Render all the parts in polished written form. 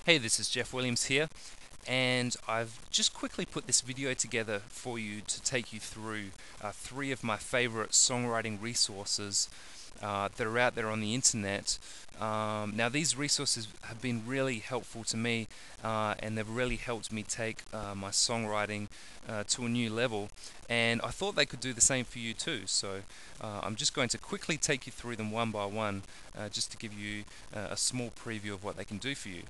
Hey, this is Jeff Williams here, and I've just quickly put this video together for you to take you through three of my favorite songwriting resources that are out there on the internet. Now, these resources have been really helpful to me, and they've really helped me take my songwriting to a new level, and I thought they could do the same for you too. So I'm just going to quickly take you through them one by one, just to give you a small preview of what they can do for you.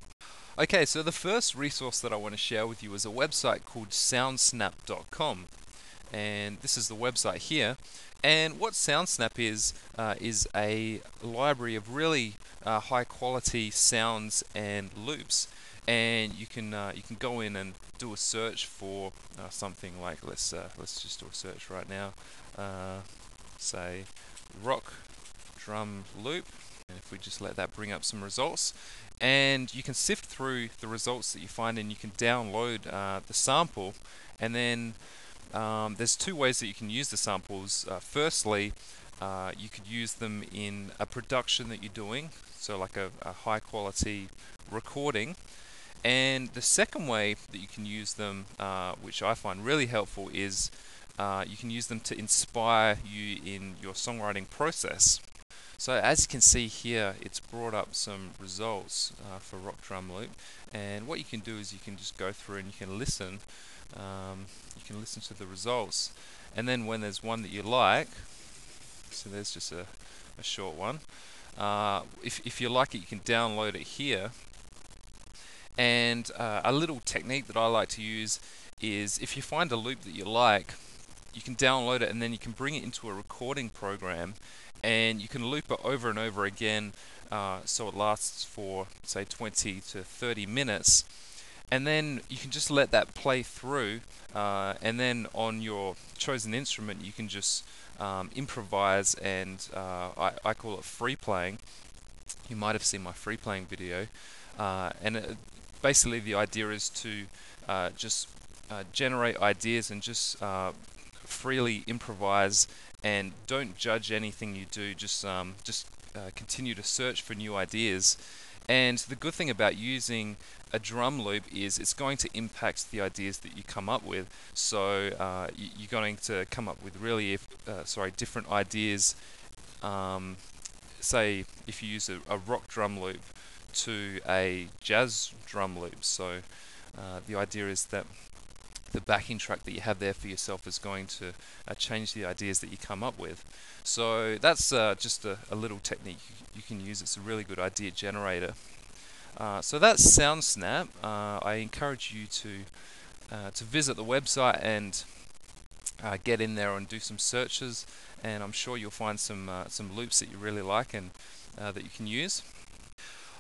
Okay, so the first resource that I want to share with you is a website called soundsnap.com, and this is the website here. And what SoundSnap is a library of really high quality sounds and loops, and you can go in and do a search for something like let's just do a search right now. Say rock drum loop, and if we just let that bring up some results, and you can sift through the results that you find, and you can download the sample, and then there's two ways that you can use the samples. Firstly, you could use them in a production that you're doing, so like a high quality recording. And the second way that you can use them, which I find really helpful, is you can use them to inspire you in your songwriting process. So as you can see here, it's brought up some results for rock drum loop, and what you can do is you can just go through and you can listen. You can listen to the results, and then when there's one that you like, so there's just a short one. If you like it, you can download it here. And a little technique that I like to use is if you find a loop that you like, you can download it and then you can bring it into a recording program, and you can loop it over and over again, so it lasts for say 20 to 30 minutes, and then you can just let that play through, and then on your chosen instrument you can just improvise, and I call it free playing. You might have seen my free playing video, and basically the idea is to just generate ideas and just freely improvise, and don't judge anything you do. Just continue to search for new ideas. And the good thing about using a drum loop is it's going to impact the ideas that you come up with. So you're going to come up with really different ideas. Say if you use a rock drum loop to a jazz drum loop. So the idea is that the backing track that you have there for yourself is going to change the ideas that you come up with. So that's just a little technique you can use. It's a really good idea generator. So that's SoundSnap. I encourage you to visit the website and get in there and do some searches, and I'm sure you'll find some loops that you really like and that you can use.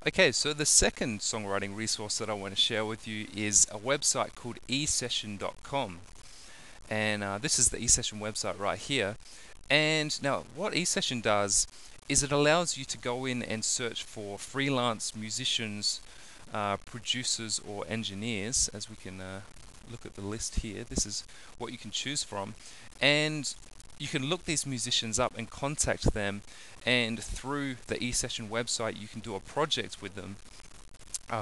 Okay, so the second songwriting resource that I want to share with you is a website called esession.com. And this is the eSession website right here. And now what eSession does is it allows you to go in and search for freelance musicians, producers or engineers. As we can look at the list here, this is what you can choose from. And you can look these musicians up and contact them, and through the eSession website you can do a project with them.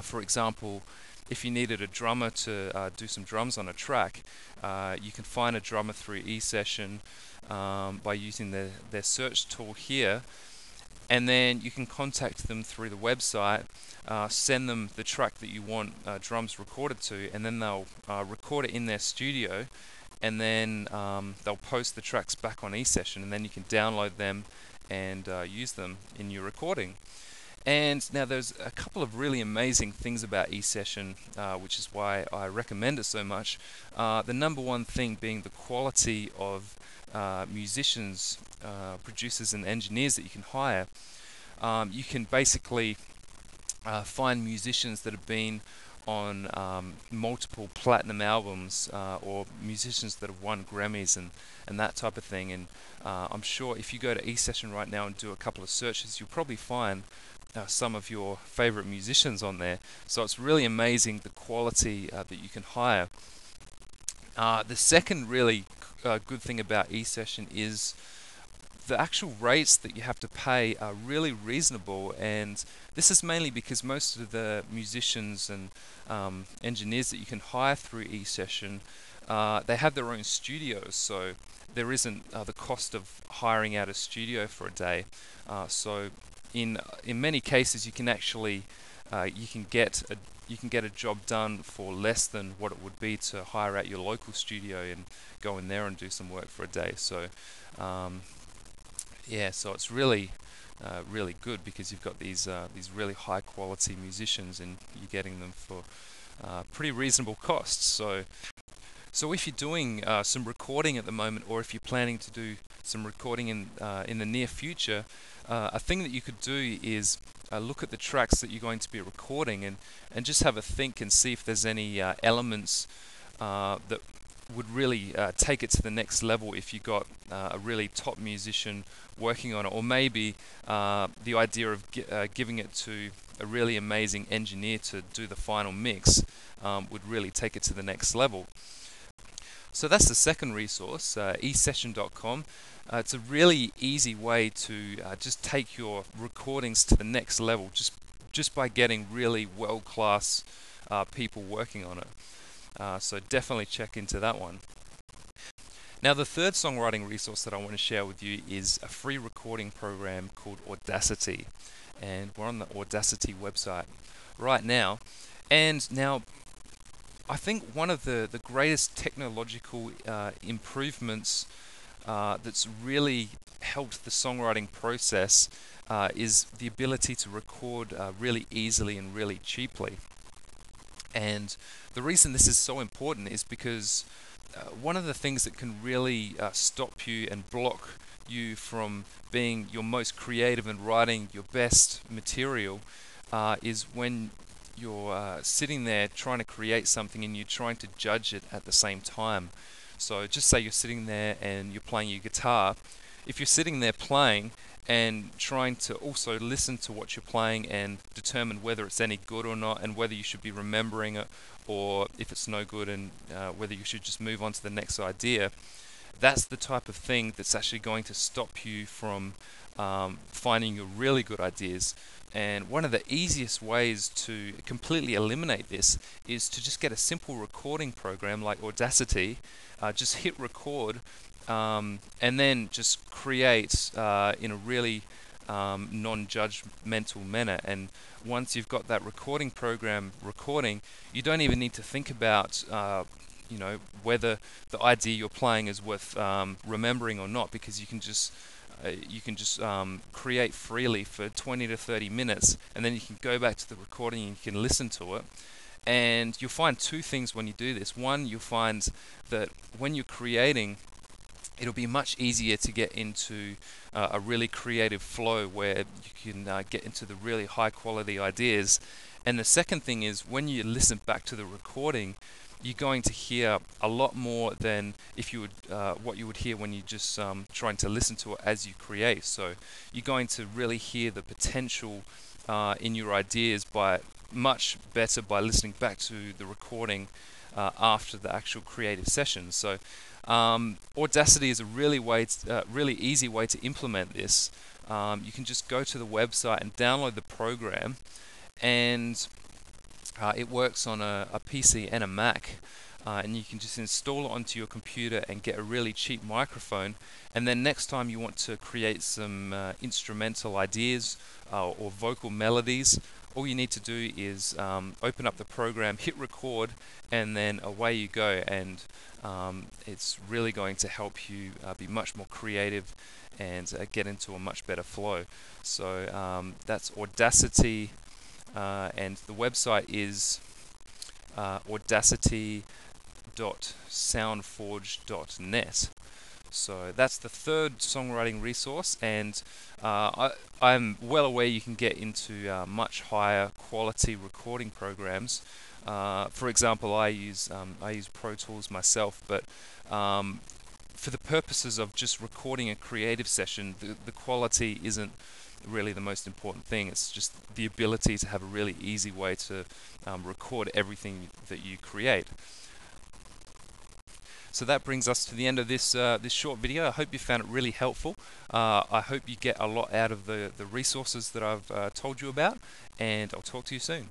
For example, if you needed a drummer to do some drums on a track, you can find a drummer through eSession by using their search tool here, and then you can contact them through the website, send them the track that you want drums recorded to, and then they'll record it in their studio, and then they'll post the tracks back on eSession, and then you can download them and use them in your recording. And now there's a couple of really amazing things about eSession, which is why I recommend it so much. The number one thing being the quality of musicians, producers and engineers that you can hire. You can basically find musicians that have been on multiple platinum albums, or musicians that have won Grammys and that type of thing. And I'm sure if you go to eSession right now and do a couple of searches, you'll probably find some of your favorite musicians on there. So it's really amazing the quality that you can hire. The second really good thing about eSession is the actual rates that you have to pay are really reasonable, and this is mainly because most of the musicians and engineers that you can hire through eSession, they have their own studios, so there isn't the cost of hiring out a studio for a day. So in many cases, you can actually you can get a job done for less than what it would be to hire out your local studio and go in there and do some work for a day. So yeah, so it's really really good because you've got these really high quality musicians and you're getting them for pretty reasonable costs. So if you're doing some recording at the moment, or if you're planning to do some recording in the near future, a thing that you could do is look at the tracks that you're going to be recording and just have a think and see if there's any elements that would really take it to the next level if you got a really top musician working on it, or maybe the idea of giving it to a really amazing engineer to do the final mix would really take it to the next level. So that's the second resource, esession.com. It's a really easy way to just take your recordings to the next level just by getting really world-class people working on it. So definitely check into that one. Now the third songwriting resource that I want to share with you is a free recording program called Audacity. And we're on the Audacity website right now. And now I think one of the greatest technological improvements that's really helped the songwriting process is the ability to record really easily and really cheaply. And the reason this is so important is because one of the things that can really stop you and block you from being your most creative and writing your best material is when you're sitting there trying to create something and you're trying to judge it at the same time. So just say you're sitting there and you're playing your guitar. If you're sitting there playing and trying to also listen to what you're playing and determine whether it's any good or not, and whether you should be remembering it, or if it's no good and whether you should just move on to the next idea, that's the type of thing that's actually going to stop you from finding your really good ideas. And one of the easiest ways to completely eliminate this is to just get a simple recording program like Audacity, just hit record, and then just create in a really non-judgmental manner. And once you've got that recording program recording, you don't even need to think about whether the idea you're playing is worth remembering or not, because you can just create freely for 20 to 30 minutes, and then you can go back to the recording and you can listen to it. And you'll find two things when you do this. One, you'll find that when you're creating, it'll be much easier to get into a really creative flow where you can get into the really high quality ideas. And the second thing is, when you listen back to the recording, you're going to hear a lot more than if you would what you would hear when you just trying to listen to it as you create. So you're going to really hear the potential in your ideas much better by listening back to the recording after the actual creative session. So Audacity is a really easy way to implement this. You can just go to the website and download the program, and it works on a PC and a Mac, and you can just install it onto your computer and get a really cheap microphone. And then next time you want to create some instrumental ideas or vocal melodies, all you need to do is open up the program, hit record, and then away you go. And it's really going to help you be much more creative and get into a much better flow. So that's Audacity. And the website is audacity.soundforge.net. So that's the third songwriting resource, and I'm well aware you can get into much higher quality recording programs. For example, I use Pro Tools myself, but for the purposes of just recording a creative session, the quality isn't really the most important thing. It's just the ability to have a really easy way to record everything that you create. So that brings us to the end of this this short video. I hope you found it really helpful. I hope you get a lot out of the resources that I've told you about, and I'll talk to you soon.